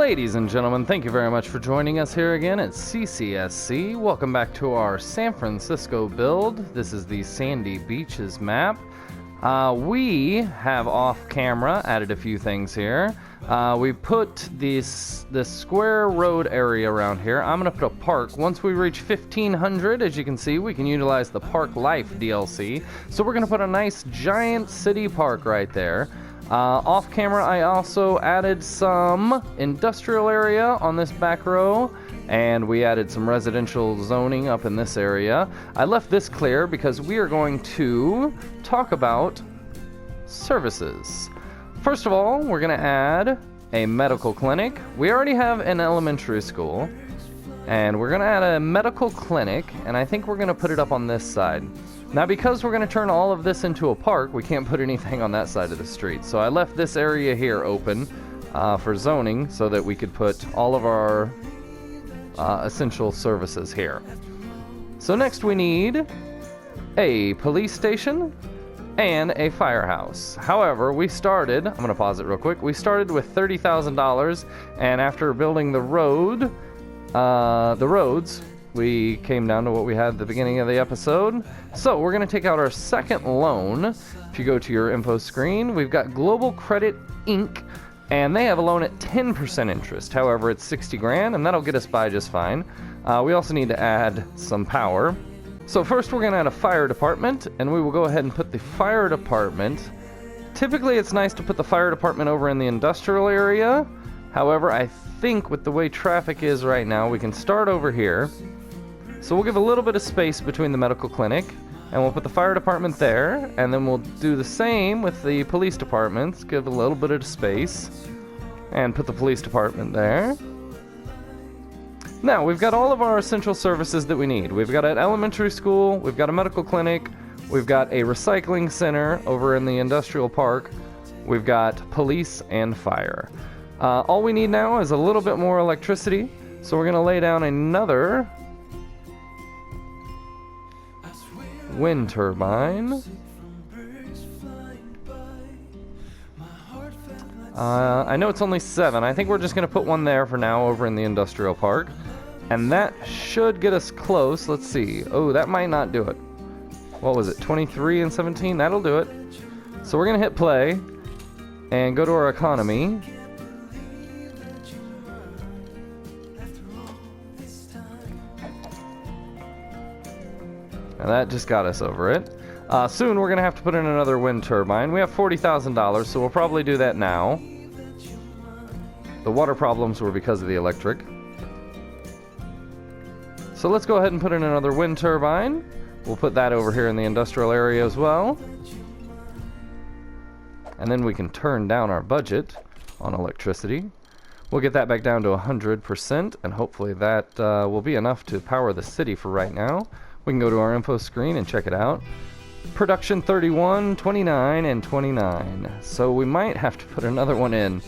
Ladies and gentlemen, thank you very much for joining us here again at CCSC. Welcome back to our San Francisco build. This is the Sandy Beaches map. We have off-camera added a few things here. We put this square road area around here. I'm going to put a park. Once we reach 1,500, as you can see, we can utilize the Park Life DLC. So we're going to put a nice giant city park right there. Off camera, I also added some industrial area on this back row, and we added some residential zoning up in this area. I left this clear because we are going to talk about services. First of all, we're going to add a medical clinic. We already have an elementary school, and we're going to add a medical clinic, and I think we're going to put it up on this side. Now, because we're going to turn all of this into a park, we can't put anything on that side of the street. So I left this area here open for zoning so that we could put all of our essential services here. So next we need a police station and a firehouse. However, I'm going to pause it real quick. We started with $30,000, and after building the roads, we came down to what we had at the beginning of the episode. So we're going to take out our second loan. If you go to your info screen, we've got Global Credit Inc., and they have a loan at 10% interest. However, it's 60 grand, and that'll get us by just fine. We also need to add some power. So first we're going to add a fire department, and we will go ahead and put the fire department. Typically, it's nice to put the fire department over in the industrial area. However, I think with the way traffic is right now, we can start over here. So we'll give a little bit of space between the medical clinic, and we'll put the fire department there, and then we'll do the same with the police departments. Give a little bit of space, and put the police department there. Now, we've got all of our essential services that we need. We've got an elementary school, we've got a medical clinic, we've got a recycling center over in the industrial park, we've got police and fire. All we need now is a little bit more electricity, so we're going to lay down another wind turbine. I know it's only 7. I think we're just going to put one there for now over in the industrial park. And that should get us close. Let's see. Oh, that might not do it. What was it? 23 and 17? That'll do it. So we're going to hit play and go to our economy. And that just got us over it. Soon we're going to have to put in another wind turbine. We have $40,000, so we'll probably do that now. The water problems were because of the electric. So let's go ahead and put in another wind turbine. We'll put that over here in the industrial area as well. And then we can turn down our budget on electricity. We'll get that back down to 100%, and hopefully that will be enough to power the city for right now. We can go to our info screen and check it out. Production 31, 29, and 29. So we might have to put another one in.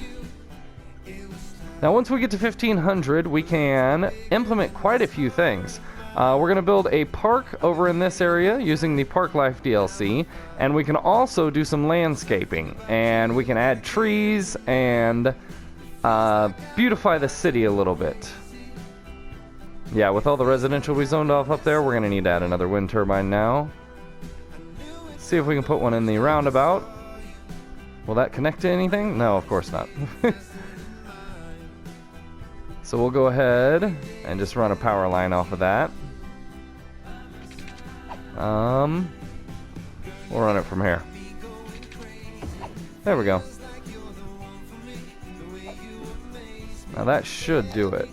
Now once we get to 1,500, we can implement quite a few things. We're going to build a park over in this area using the Park Life DLC, and we can also do some landscaping, and we can add trees and beautify the city a little bit. Yeah, with all the residential we zoned off up there, we're going to need to add another wind turbine now. See if we can put one in the roundabout. Will that connect to anything? No, of course not. So we'll go ahead and just run a power line off of that. We'll run it from here. There we go. Now that should do it.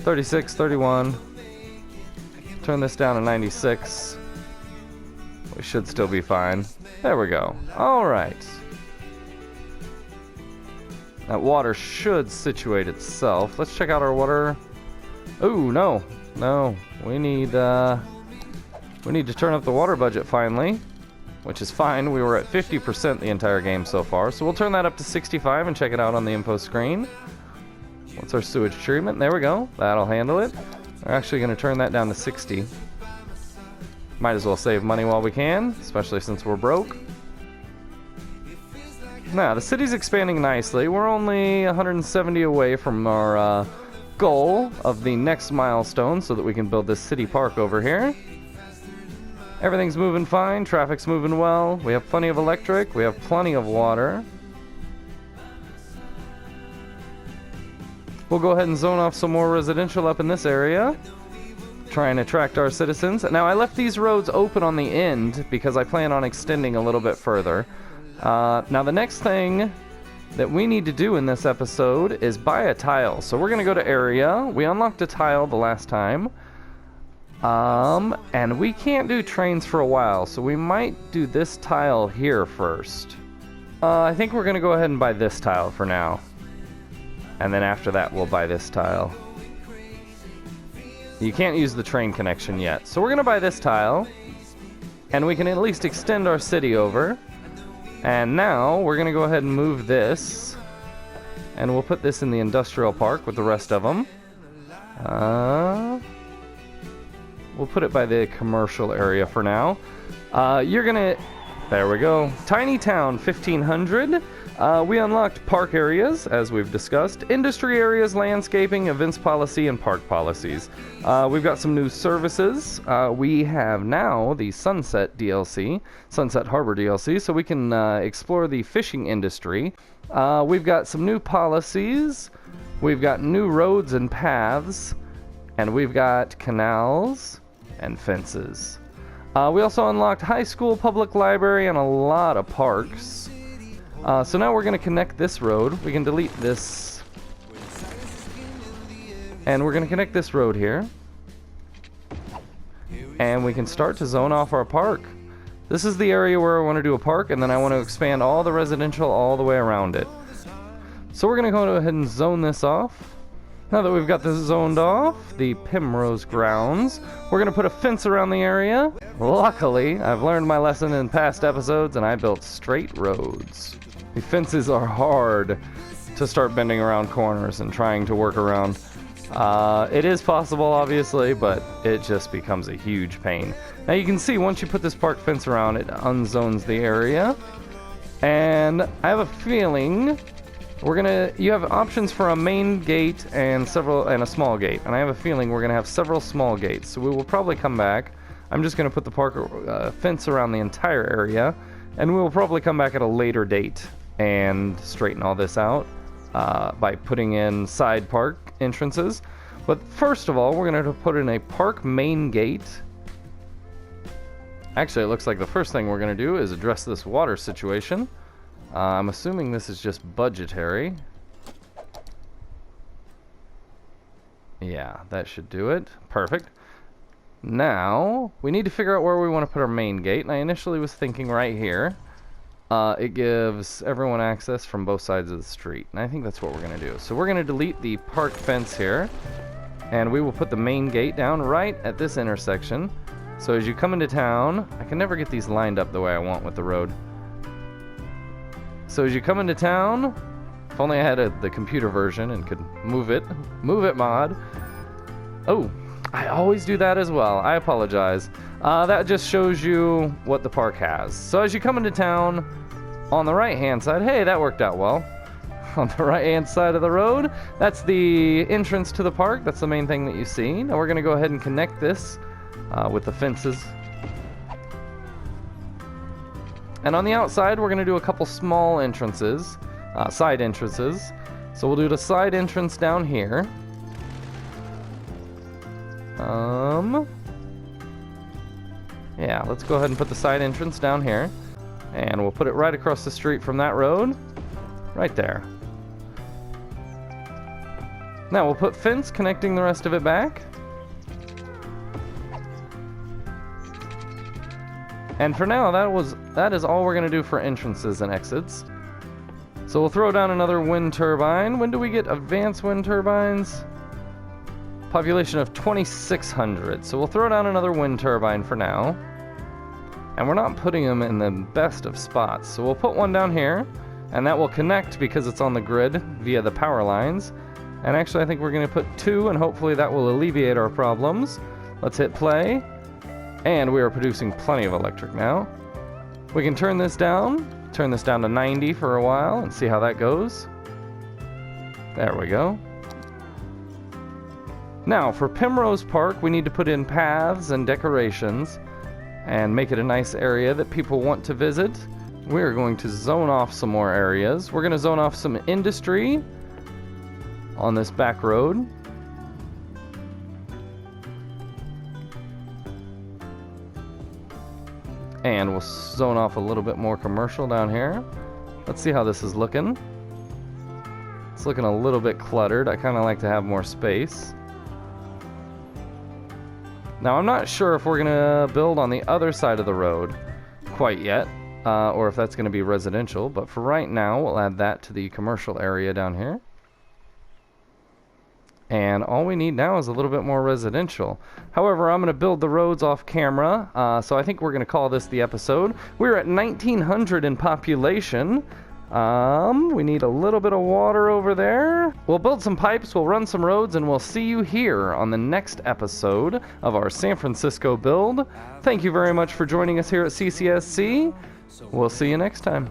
36, 31. Turn this down to 96. We should still be fine. There we go. Alright. That water should situate itself. Let's check out our water. Ooh, no. No. We need to turn up the water budget finally. Which is fine. We were at 50% the entire game so far. So we'll turn that up to 65 and check it out on the info screen. What's our sewage treatment? There we go. That'll handle it. We're actually going to turn that down to 60. Might as well save money while we can, especially since we're broke. Now, the city's expanding nicely. We're only 170 away from our goal of the next milestone so that we can build this city park over here. Everything's moving fine. Traffic's moving well. We have plenty of electric. We have plenty of water. We'll go ahead and zone off some more residential up in this area. Try and attract our citizens. Now, I left these roads open on the end because I plan on extending a little bit further. Now, the next thing that we need to do in this episode is buy a tile. So we're going to go to area. We unlocked a tile the last time. And we can't do trains for a while, so we might do this tile here first. I think we're going to go ahead and buy this tile for now. And then after that, we'll buy this tile. You can't use the train connection yet. So we're going to buy this tile. And we can at least extend our city over. And now, we're going to go ahead and move this. And we'll put this in the industrial park with the rest of them. We'll put it by the commercial area for now. You're gonna... There we go. Tiny Town 1500. We unlocked park areas, as we've discussed. Industry areas, landscaping, events policy, and park policies. We've got some new services. We have now the Sunset DLC, Sunset Harbor DLC, so we can explore the fishing industry. We've got some new policies. We've got new roads and paths. And we've got canals and fences. We also unlocked high school, public library, and a lot of parks. So now we're going to connect this road. We can delete this. And we're going to connect this road here. And we can start to zone off our park. This is the area where I want to do a park, and then I want to expand all the residential all the way around it. So we're going to go ahead and zone this off. Now that we've got this zoned off, the Primrose Grounds, we're going to put a fence around the area. Luckily, I've learned my lesson in past episodes, and I built straight roads. The fences are hard to start bending around corners and trying to work around. It is possible, obviously, but it just becomes a huge pain. Now you can see, once you put this park fence around, it unzones the area. And I have a feeling... you have options for a main gate and a small gate, and I have a feeling we're gonna have several small gates. So we will probably come back. I'm just gonna put the park fence around the entire area, and we will probably come back at a later date and straighten all this out by putting in side park entrances. But first of all, we're gonna put in a park main gate. Actually, it looks like the first thing we're gonna do is address this water situation. I'm assuming this is just budgetary. Yeah, that should do it. Perfect. Now, we need to figure out where we want to put our main gate, and I initially was thinking right here. It gives everyone access from both sides of the street, and I think that's what we're going to do. So we're going to delete the park fence here, and we will put the main gate down right at this intersection. So as you come into town, I can never get these lined up the way I want with the road. So as you come into town, if only I had the computer version and could move it mod. Oh, I always do that as well. I apologize. That just shows you what the park has. So as you come into town, on the right hand side, hey, that worked out well. On the right hand side of the road, that's the entrance to the park. That's the main thing that you see. Now we're going to go ahead and connect this with the fences. And on the outside, we're going to do a couple small entrances, side entrances. So we'll do the side entrance down here. Yeah, let's go ahead and put the side entrance down here. And we'll put it right across the street from that road. Right there. Now we'll put fence connecting the rest of it back. And for now, that is all we're going to do for entrances and exits. So we'll throw down another wind turbine. When do we get advanced wind turbines? Population of 2,600. So we'll throw down another wind turbine for now. And we're not putting them in the best of spots. So we'll put one down here. And that will connect because it's on the grid via the power lines. And actually, I think we're going to put two, and hopefully that will alleviate our problems. Let's hit play. And we are producing plenty of electric now. We can turn this down turn this down to 90 for a while and see how that goes. There we go. Now, for Primrose Park, we need to put in paths and decorations and make it a nice area that people want to visit. We're going to zone off some more areas. We're going to zone off some industry on this back road. And we'll zone off a little bit more commercial down here. Let's see how this is looking. It's looking a little bit cluttered. I kind of like to have more space. Now, I'm not sure if we're going to build on the other side of the road quite yet, or if that's going to be residential, but for right now, we'll add that to the commercial area down here. And all we need now is a little bit more residential. However, I'm going to build the roads off camera, so I think we're going to call this the episode. We're at 1,900 in population. We need a little bit of water over there. We'll build some pipes, we'll run some roads, and we'll see you here on the next episode of our San Francisco build. Thank you very much for joining us here at CCSC. We'll see you next time.